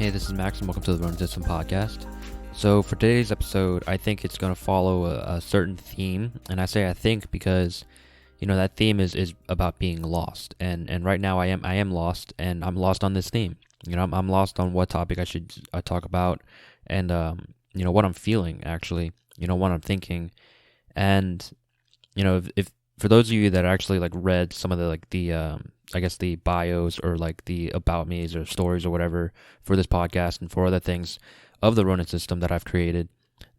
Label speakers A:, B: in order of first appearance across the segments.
A: Hey, this is Max, and welcome to the Ronin System podcast. So for today's episode, I think it's going to follow a certain theme, and I say I think because, that theme is about being lost, and right now I am lost, and I'm lost on this theme. I'm lost on what topic I should talk about, and what I'm feeling actually, what I'm thinking, and if for those of you that actually read some of the I guess the bios or the about me's or stories or whatever for this podcast and for other things of the Ronin System that I've created,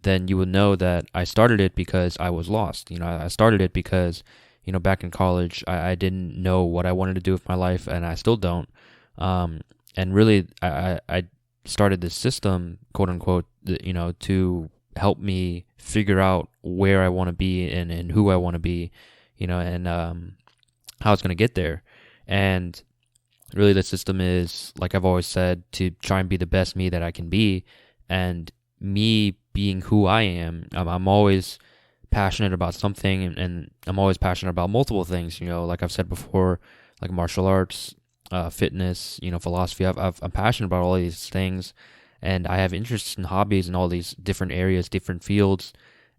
A: then you would know that I started it because I was lost. I started it because, back in college, I didn't know what I wanted to do with my life, and I still don't. And really, I started this system, quote unquote, to help me figure out where I want to be and who I want to be, and how it's going to get there. And really the system is, like I've always said, to try and be the best me that I can be. And me being who I am, I'm always passionate about something, and I'm always passionate about multiple things, like I've said before, like martial arts, fitness, philosophy. I'm passionate about all these things, and I have interests and hobbies in all these different areas, different fields.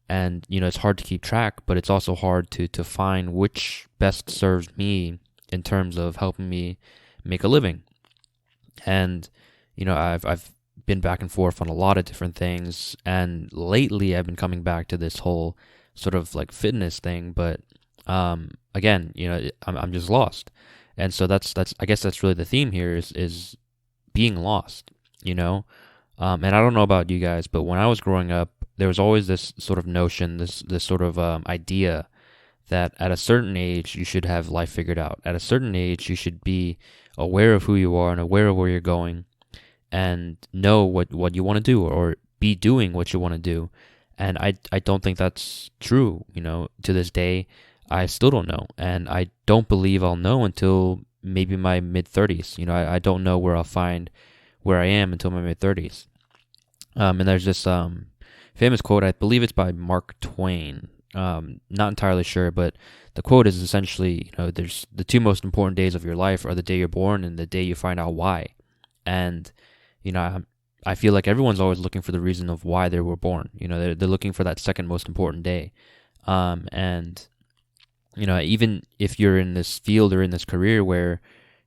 A: And, it's hard to keep track, but it's also hard to find which best serves me in terms of helping me make a living. And, I've been back and forth on a lot of different things. And lately I've been coming back to this whole sort of fitness thing. But, again, I'm just lost. And so that's, I guess that's really the theme here is being lost, and I don't know about you guys, but when I was growing up, there was always this sort of notion, this sort of idea that at a certain age you should have life figured out. At a certain age you should be aware of who you are and aware of where you're going, and know what you want to do, or be doing what you want to do. And I don't think that's true. To this day, I still don't know, and I don't believe I'll know until maybe my mid-30s. I don't know where I'll find where I am until my mid-30s. And there's this famous quote, I believe it's by Mark Twain. Not entirely sure, but the quote is essentially, there's the two most important days of your life are the day you're born and the day you find out why. And, I feel like everyone's always looking for the reason of why they were born. They're looking for that second most important day. And, even if you're in this field or in this career where,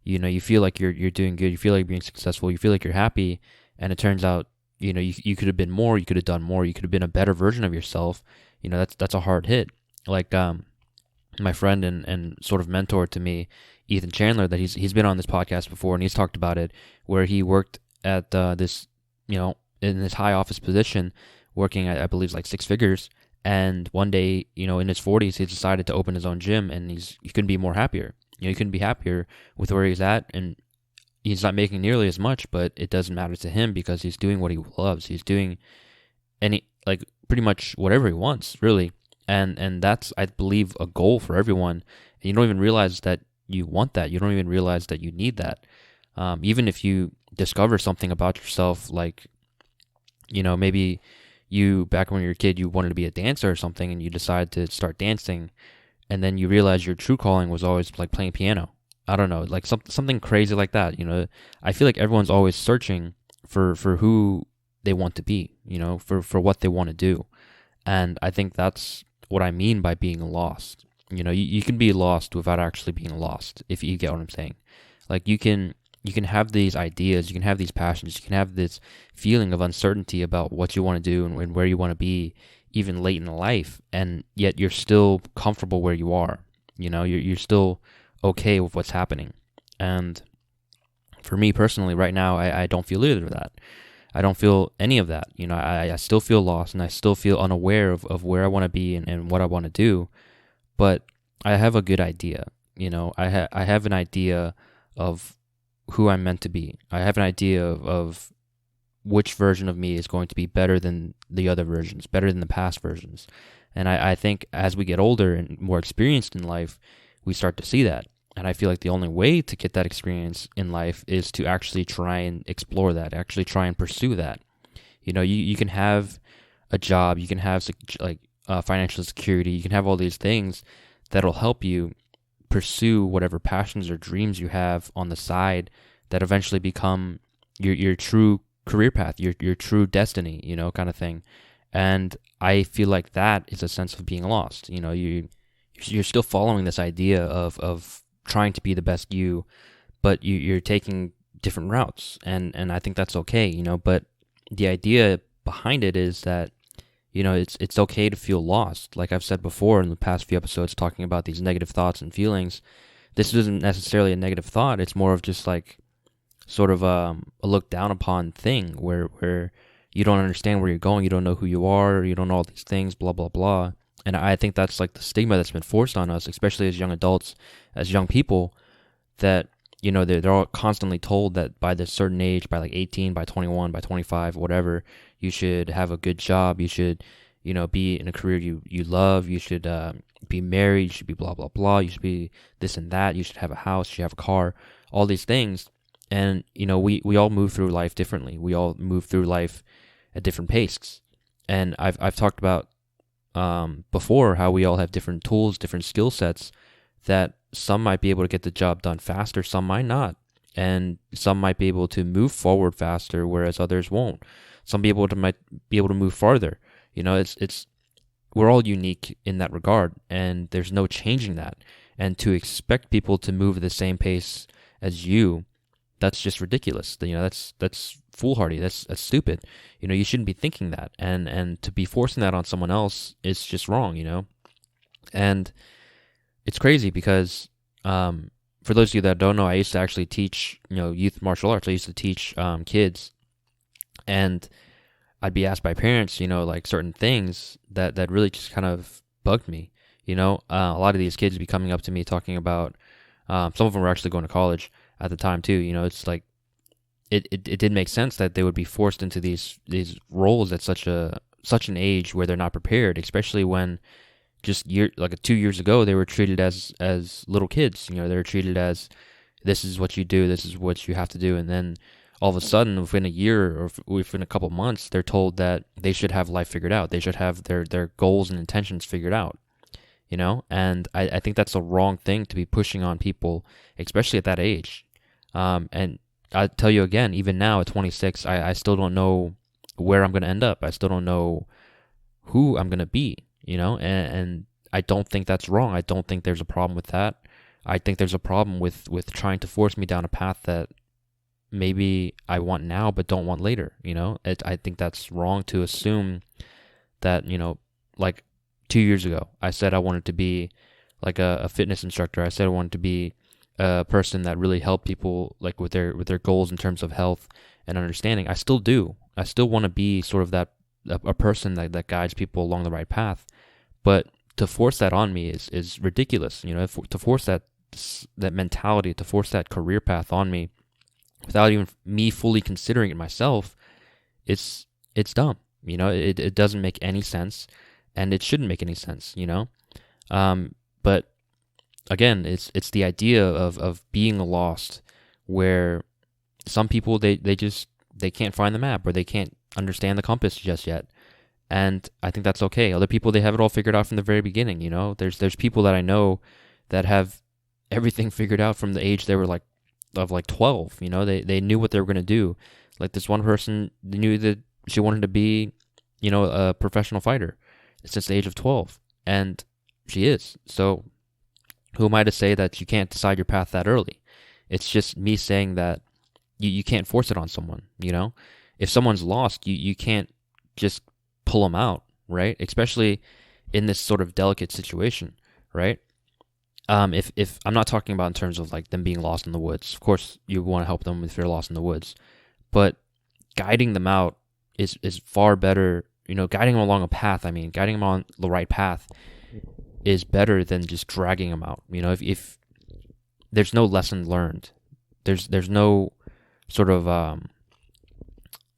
A: you feel like you're doing good, you feel like you're being successful, you feel like you're happy, and it turns out, you could have been more, you could have done more, you could have been a better version of yourself. That's a hard hit. My friend and sort of mentor to me, Ethan Chandler, that he's been on this podcast before, and he's talked about it, where he worked at this, in this high office position, working at, I believe, 6 figures. And one day, in his 40s, he decided to open his own gym, and he couldn't be more happier. He couldn't be happier with where he's at, and he's not making nearly as much, but it doesn't matter to him because he's doing what he loves. He's doing pretty much whatever he wants, really. And that's, I believe, a goal for everyone. And you don't even realize that you want that. You don't even realize that you need that. Even if you discover something about yourself, maybe you, back when you were a kid, you wanted to be a dancer or something, and you decide to start dancing, and then you realize your true calling was always playing piano. I don't know, something crazy like that. I feel like everyone's always searching for who they want to be, for what they want to do. And I think that's what I mean by being lost. You can be lost without actually being lost, if you get what I'm saying. You can have these ideas, you can have these passions, you can have this feeling of uncertainty about what you want to do and where you want to be, even late in life, and yet you're still comfortable where you are. You're still okay with what's happening. And for me personally, right now, I don't feel either of that. I don't feel any of that. I still feel lost, and I still feel unaware of where I want to be and what I want to do. But I have a good idea. I have an idea of who I'm meant to be. I have an idea of which version of me is going to be better than the other versions, better than the past versions. And I think as we get older and more experienced in life, we start to see that. And I feel like the only way to get that experience in life is to actually try and explore that, actually try and pursue that. You can have a job, you can have financial security, you can have all these things that'll help you pursue whatever passions or dreams you have on the side that eventually become your true career path, your true destiny, kind of thing. And I feel like that is a sense of being lost. You're still following this idea of trying to be the best you, but you're taking different routes, and I think that's okay, but the idea behind it is that it's okay to feel lost. Like I've said before in the past few episodes, talking about these negative thoughts and feelings, this isn't necessarily a negative thought. It's more of just like sort of a look down upon thing where you don't understand where you're going, you don't know who you are, you don't know all these things, blah blah blah. And I think that's like the stigma that's been forced on us, especially as young adults, as young people, that they're all constantly told that by this certain age, by like 18, by 21, by 25, whatever, you should have a good job, you should be in a career you love, you should be married, you should be blah blah blah, you should be this and that, you should have a house, you should have a car, all these things. And we all move through life differently. We all move through life at different paces. And I've talked about before how we all have different tools, different skill sets, that some might be able to get the job done faster, some might not. And some might be able to move forward faster, whereas others won't. Some people might be able to move farther. It's we're all unique in that regard, and there's no changing that. And to expect people to move at the same pace as you, that's just ridiculous. That's foolhardy. That's stupid. You shouldn't be thinking that. And to be forcing that on someone else is just wrong. And it's crazy because for those of you that don't know, I used to actually teach youth martial arts. I used to teach kids, and I'd be asked by parents, like certain things that really just kind of bugged me. A lot of these kids would be coming up to me talking about, some of them were actually going to college at the time too. It's like it did make sense that they would be forced into these roles at such an age where they're not prepared, especially when just 2 years ago they were treated as little kids. They were treated as, this is what you do, this is what you have to do, and then all of a sudden, within a year or within a couple months, they're told that they should have life figured out. They should have their goals and intentions figured out. And I think that's a wrong thing to be pushing on people, especially at that age. And I tell you again, even now at 26, I still don't know where I'm going to end up. I still don't know who I'm going to be, and I don't think that's wrong. I don't think there's a problem with that. I think there's a problem with trying to force me down a path that maybe I want now but don't want later. I think that's wrong to assume that, like 2 years ago, I said I wanted to be like a fitness instructor. I said I wanted to be a person that really helped people like with their goals in terms of health and understanding. I still do. I still want to be sort of that a person that guides people along the right path. But to force that on me is ridiculous. To force that mentality, to force that career path on me without even me fully considering it myself, it's dumb. It doesn't make any sense, and it shouldn't make any sense. But again, it's the idea of being lost, where some people they can't find the map, or they can't understand the compass just yet. And I think that's okay. Other people, they have it all figured out from the very beginning. There's people that I know that have everything figured out from the age they were like 12. They knew what they were going to do. Like this one person knew that she wanted to be, a professional fighter since the age of 12, and she is. So who am I to say that you can't decide your path that early? It's just me saying that you can't force it on someone. If someone's lost, you can't just pull them out, right? Especially in this sort of delicate situation, right? If I'm not talking about in terms of like them being lost in the woods. Of course, you want to help them if they're lost in the woods, but guiding them out is far better. Guiding them along a path. Guiding them on the right path is better than just dragging them out. If there's no lesson learned, there's no sort of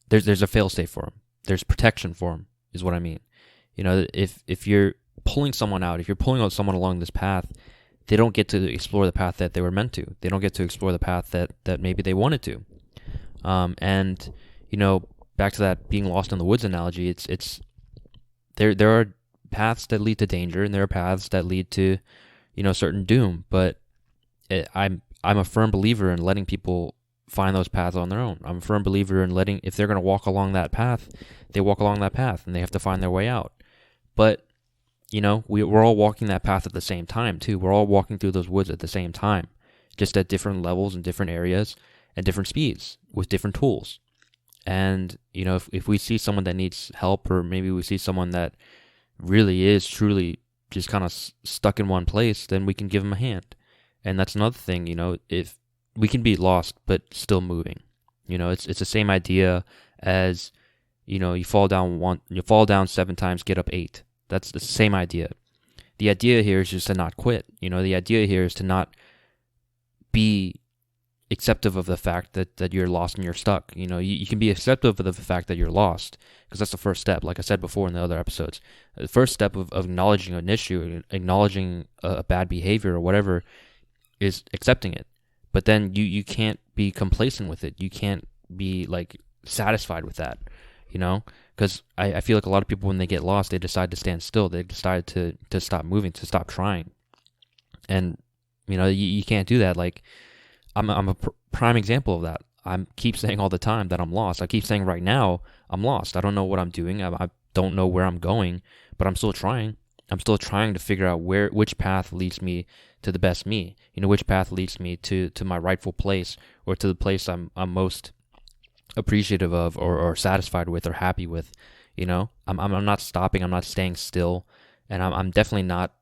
A: there's a fail-safe for them. There's protection for them, is what I mean. If you're pulling someone out, if you're pulling out someone along this path, they don't get to explore the path that they were meant to. They don't get to explore the path that maybe they wanted to. And back to that being lost in the woods analogy, it's there are paths that lead to danger, and there are paths that lead to certain doom. But I'm a firm believer in letting people find those paths on their own. I'm a firm believer in letting, if they're going to walk along that path, they walk along that path and they have to find their way out. But, we're all walking that path at the same time too. We're all walking through those woods at the same time, just at different levels and different areas and different speeds with different tools. And, if we see someone that needs help, or maybe we see someone that really is truly just kind of stuck in one place, then we can give them a hand. And that's another thing, if we can be lost but still moving. It's the same idea as, you fall down 7 times, get up 8. That's the same idea. The idea here is just to not quit. The idea here is to not be acceptive of the fact that you're lost and you're stuck. You can be acceptive of the fact that you're lost, because that's the first step. Like I said before in the other episodes, the first step of acknowledging an issue, acknowledging a bad behavior or whatever, is accepting it. But then you can't be complacent with it. You can't be like satisfied with that, because I feel like a lot of people, when they get lost, they decide to stand still. They decide to stop moving, to stop trying. And, you can't do that. Like, I'm a prime example of that. I keep saying all the time that I'm lost. I keep saying right now I'm lost. I don't know what I'm doing. I don't know where I'm going, but I'm still trying. I'm still trying to figure out which path leads me to the best me. Which path leads me to my rightful place, or to the place I'm most appreciative of, or satisfied with, or happy with. I'm not stopping. I'm not staying still, and I'm definitely not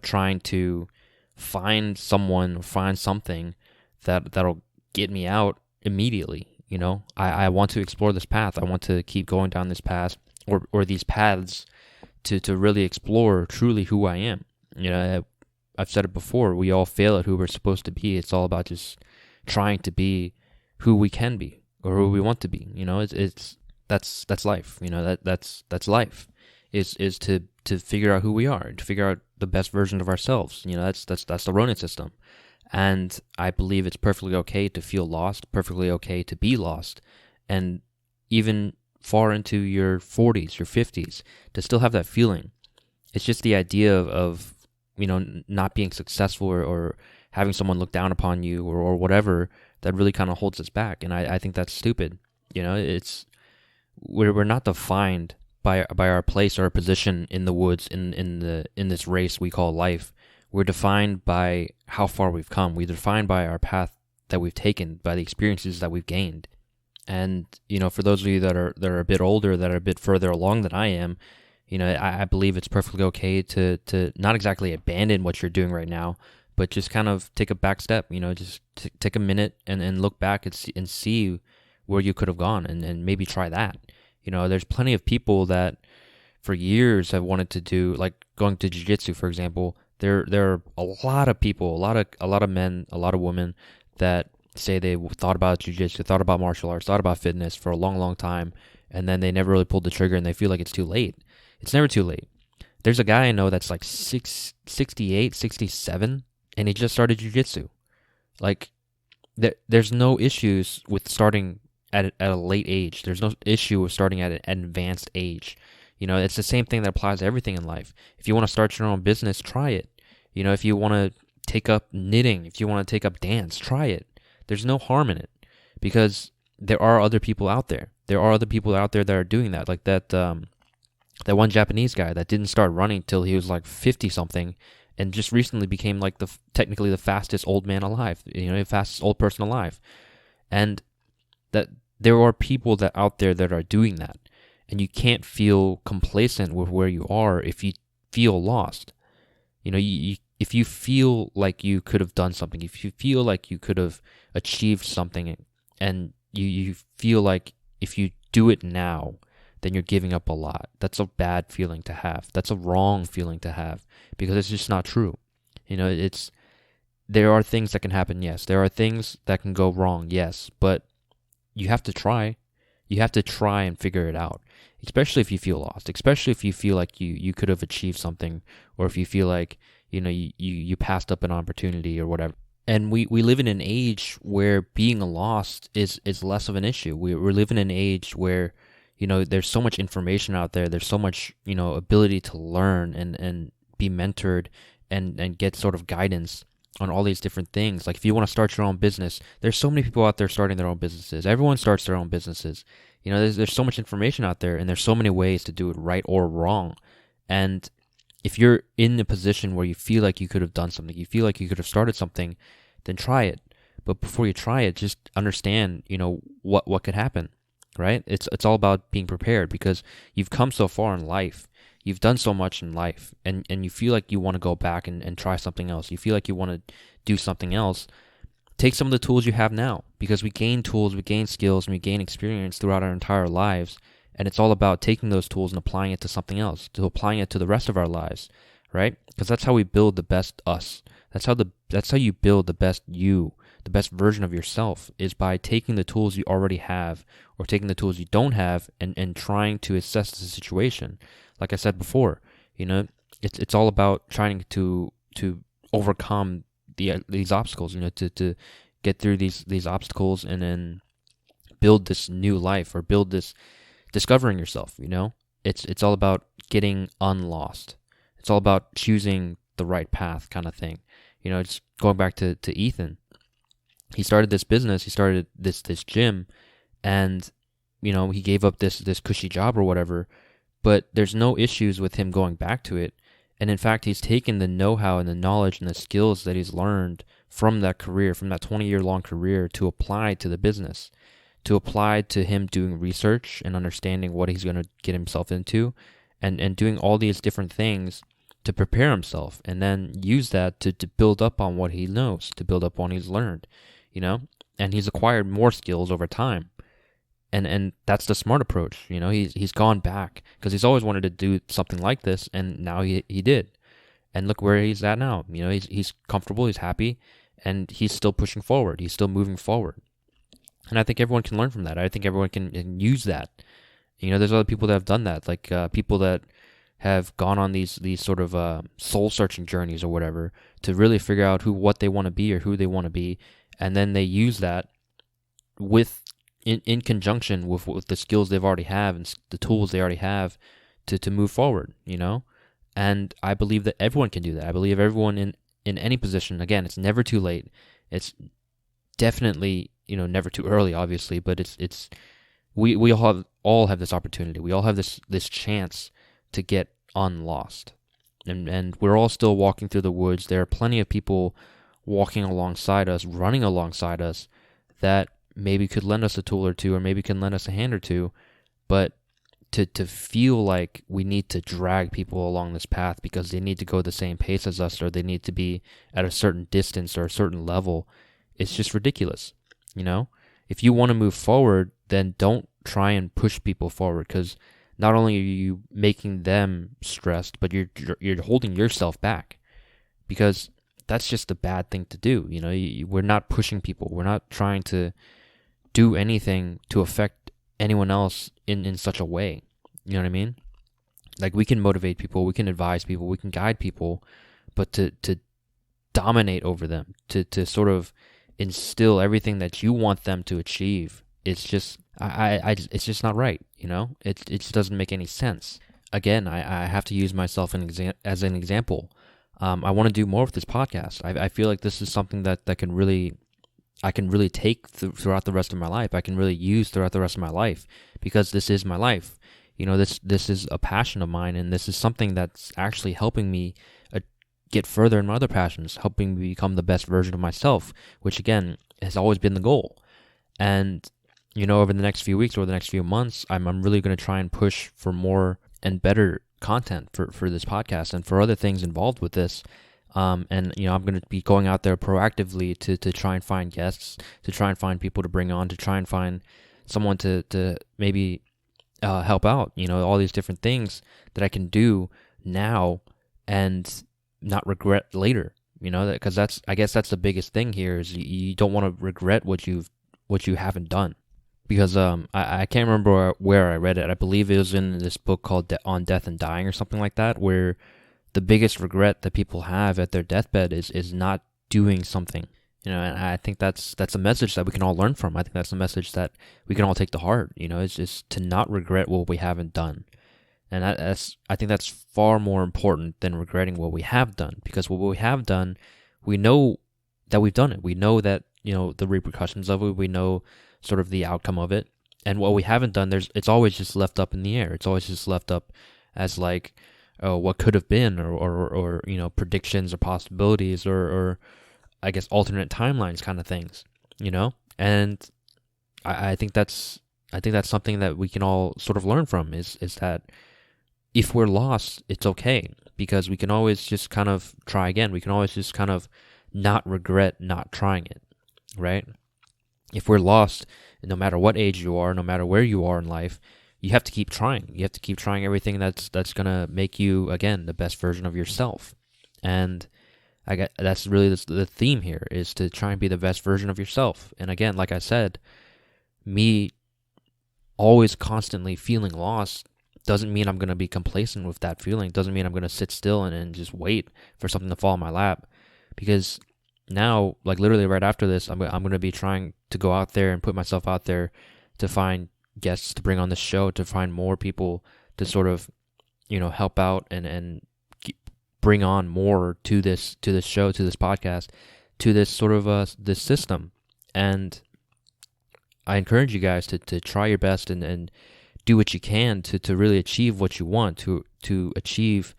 A: trying to find someone or find something that'll get me out immediately. I want to explore this path. I want to keep going down this path, or these paths, to really explore truly who I am. I've said it before, we all fail at who we're supposed to be. It's all about just trying to be who we can be, or who we want to be. That's life. That's life, is to figure out who we are, to figure out the best version of ourselves. That's the Ronin system. And I believe it's perfectly okay to feel lost, perfectly okay to be lost, and even far into your 40s, your 50s, to still have that feeling. It's just the idea of not being successful, or having someone look down upon you, or whatever, that really kind of holds us back. And I think that's stupid. We're not defined by our place or our position in the woods, in this race we call life. We're defined by how far we've come. We're defined by our path that we've taken, by the experiences that we've gained. And, for those of you that are a bit older, that are a bit further along than I am, I believe it's perfectly okay to not exactly abandon what you're doing right now, but just kind of take a back step, just take a minute and look back and see where you could have gone, and maybe try that. There's plenty of people that for years have wanted to do, like going to jiu-jitsu, for example. There are a lot of people, a lot of men, a lot of women that say they thought about jiu-jitsu, thought about martial arts, thought about fitness for a long, long time, and then they never really pulled the trigger, and they feel like it's too late. It's never too late. There's a guy I know that's like 68, 67, and he just started jiu-jitsu. Like, there's no issues with starting at a late age. There's no issue with starting at an advanced age. It's the same thing that applies to everything in life. If you want to start your own business, try it. If you want to take up knitting, if you want to take up dance, try it. There's no harm in it, because there are other people out there. There are other people out there that are doing that. Like that one Japanese guy that didn't start running till he was like 50 something, and just recently became like technically the fastest old man alive. The fastest old person alive. And that there are people that out there that are doing that. And you can't feel complacent with where you are if you feel lost. If you feel like you could have done something, if you feel like you could have achieved something, and you feel like if you do it now, then you're giving up a lot. That's a bad feeling to have. That's a wrong feeling to have, because it's just not true. There are things that can happen, yes. There are things that can go wrong, yes. But you have to try. You have to try and figure it out, especially if you feel lost, especially if you feel like you could have achieved something, or if you feel like, you passed up an opportunity or whatever. And we live in an age where being lost is less of an issue. We live in an age where, there's so much information out there. There's so much, ability to learn and be mentored and get sort of guidance all these different things. Like if you want to start your own business, there's so many people out there starting their own businesses. Everyone starts their own businesses. There's so much information out there, and there's so many ways to do it right or wrong. And if you're in a position where you feel like you could have done something, you feel like you could have started something, then try it. But before you try it, just understand, what could happen, right? It's all about being prepared, because you've come so far in life. You've done so much in life, and you feel like you want to go back and try something else. You feel like you want to do something else. Take some of the tools you have now, because we gain tools, we gain skills, and we gain experience throughout our entire lives. And it's all about taking those tools and applying it to something else, to applying it to the rest of our lives, right? Because that's how we build the best us. That's how you build the best you, the best version of yourself, is by taking the tools you already have, or taking the tools you don't have, and trying to assess the situation. Like I said before, it's all about trying to overcome these obstacles, to get through these obstacles, and then build this new life, or build this discovering yourself. It's all about getting unlost. It's all about choosing the right path, kind of thing. It's going back to Ethan. He started this business, he started this gym, and he gave up this cushy job or whatever, but there's no issues with him going back to it. And in fact, he's taken the know-how and the knowledge and the skills that he's learned from that career, from that 20-year-long career, to apply to the business, to apply to him doing research and understanding what he's going to get himself into, and doing all these different things to prepare himself, and then use that to build up on what he knows, to build up on what he's learned, and he's acquired more skills over time. And that's the smart approach. He's gone back, because he's always wanted to do something like this, and now he did. And look where he's at now. He's comfortable, he's happy, and he's still pushing forward. He's still moving forward. And I think everyone can learn from that. I think everyone can use that. There's other people that have done that, like people that have gone on these sort of soul-searching journeys or whatever, to really figure out what they want to be, or who they want to be, and then they use that in conjunction with the skills they've already have, and the tools they already have to move forward, And I believe that everyone can do that. I believe everyone in any position, again, it's never too late. It's definitely, never too early, obviously, but we all have this opportunity. We all have this chance to get unlost. And we're all still walking through the woods. There are plenty of people walking alongside us, running alongside us, that maybe could lend us a tool or two, or maybe can lend us a hand or two. But to feel like we need to drag people along this path because they need to go the same pace as us, or they need to be at a certain distance or a certain level, it's just ridiculous. If you want to move forward, then don't try and push people forward, because not only are you making them stressed, but you're holding yourself back, because that's just a bad thing to do. We're not pushing people. We're not trying to do anything to affect anyone else in such a way. You know what I mean? Like, we can motivate people, we can advise people, we can guide people, but to dominate over them, to sort of instill everything that you want them to achieve, it's just it's just not right. It just doesn't make any sense. Again, I have to use myself as an example. I want to do more with this podcast. I feel like this is something that I can really take throughout the rest of my life. I can really use throughout the rest of my life, because this is my life. This is a passion of mine, and this is something that's actually helping me get further in my other passions, helping me become the best version of myself, which again has always been the goal. And over the next few weeks or the next few months, I'm really going to try and push for more and better content for this podcast and for other things involved with this. And I'm going to be going out there proactively to try and find guests, to try and find people to bring on, to try and find someone to maybe help out. All these different things that I can do now and not regret later. Because I guess that's the biggest thing here, is you don't want to regret what you haven't done. Because I can't remember where I read it. I believe it was in this book called On Death and Dying or something like that, where the biggest regret that people have at their deathbed is not doing something. And I think that's a message that we can all learn from. I think that's a message that we can all take to heart. It's just to not regret what we haven't done. And I think that's far more important than regretting what we have done, because what we have done, we know that we've done it. We know that, the repercussions of it. We know sort of the outcome of it. And what we haven't done, it's always just left up in the air. It's always just left up as like, what could have been, or predictions or possibilities, or I guess alternate timelines kind of things, And I think that's something that we can all sort of learn from is that if we're lost, it's okay, because we can always just kind of try again. We can always just kind of not regret not trying it, right? If we're lost, no matter what age you are, no matter where you are in life, you have to keep trying. You have to keep trying everything that's going to make you, again, the best version of yourself. And that's really the theme here, is to try and be the best version of yourself. And again, like I said, me always constantly feeling lost doesn't mean I'm going to be complacent with that feeling. Doesn't mean I'm going to sit still and just wait for something to fall in my lap. Because now, like literally right after this, I'm going to be trying to go out there and put myself out there to find guests to bring on the show, to find more people to sort of, help out and bring on more to this show, to this podcast, to this sort of this system. And I encourage you guys to try your best and do what you can to really achieve what you want, to achieve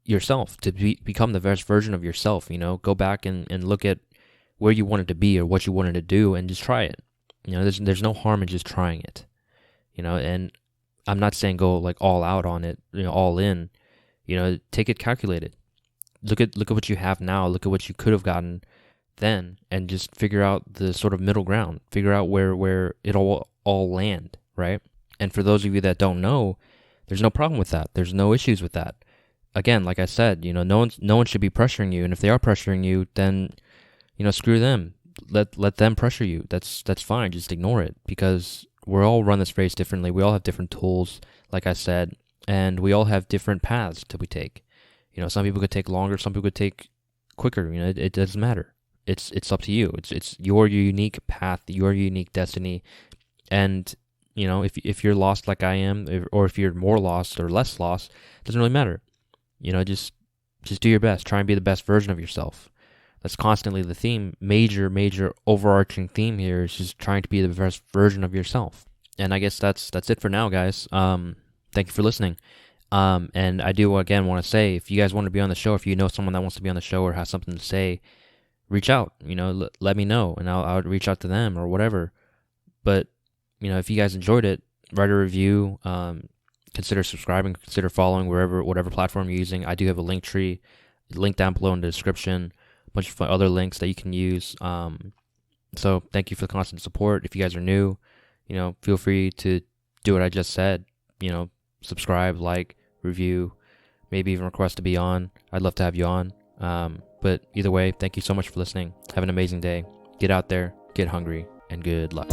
A: yourself, to become the best version of yourself. Go back and look at where you wanted to be or what you wanted to do, and just try it. There's no harm in just trying it. And I'm not saying go like all out on it, all in. Take it calculated. Look at what you have now. Look at what you could have gotten then, and just figure out the sort of middle ground. Figure out where it'll all land, right? And for those of you that don't know, there's no problem with that. There's no issues with that. Again, like I said, no one should be pressuring you, and if they are pressuring you, then screw them. Let them pressure you. That's fine. Just ignore it, because we're all run this race differently. We all have different tools, like I said, and we all have different paths that we take. Some people could take longer, some people could take quicker. It doesn't matter. It's up to you. It's your unique path, your unique destiny. And if you're lost like I am, or if you're more lost or less lost, it doesn't really matter. Just do your best. Try and be the best version of yourself. That's constantly the theme. Major overarching theme here is just trying to be the best version of yourself. And I guess that's it for now, guys. Thank you for listening. And I do again want to say, if you guys want to be on the show, if you know someone that wants to be on the show or has something to say, reach out. Let me know, and I'll reach out to them or whatever. But if you guys enjoyed it, write a review. Consider subscribing, consider following whatever platform you're using. I do have a linktree, link down below in the description, a bunch of other links that you can use. So thank you for the constant support. If you guys are new, feel free to do what I just said. Subscribe, like, review, maybe even request to be on. I'd love to have you on. But either way, thank you so much for listening. Have an amazing day. Get out there, get hungry, and good luck.